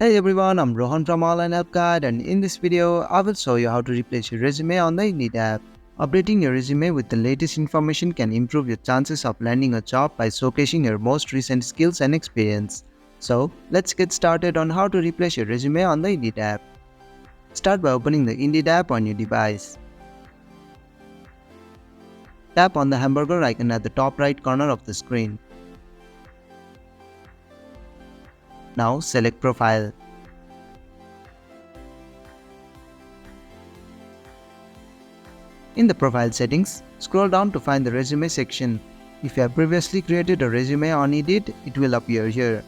Hey everyone, I'm Rohan from Online Help Guide, and in this video, I will show you how to replace your resume on the Indeed app. Updating your resume with the latest information can improve your chances of landing a job by showcasing your most recent skills and experience. So, let's get started on how to replace your resume on the Indeed app. Start by opening the Indeed app on your device. Tap on the hamburger icon at the top right corner of the screen. Now select Profile. In the profile settings, scroll down to find the resume section. If you have previously created a resume on Indeed, it will appear here.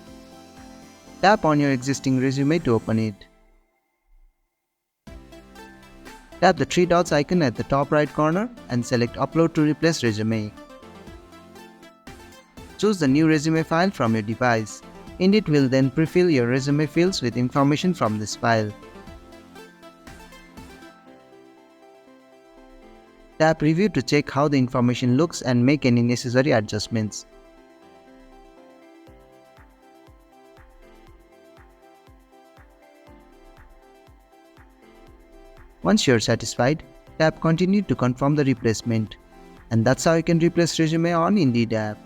Tap on your existing resume to open it. Tap the three dots icon at the top right corner and select Upload to replace resume. Choose the new resume file from your device. Indeed will then pre-fill your resume fields with information from this file. Tap Review to check how the information looks and make any necessary adjustments. Once you are satisfied, tap Continue to confirm the replacement. And that's how you can replace resume on Indeed app.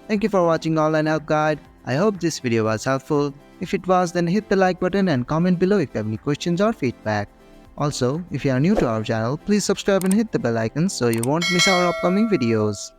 Thank you for watching Online Help Guide. I hope this video was helpful. If it was, then hit the like button and comment below if you have any questions or feedback. Also, if you are new to our channel, please subscribe and hit the bell icon so you won't miss our upcoming videos.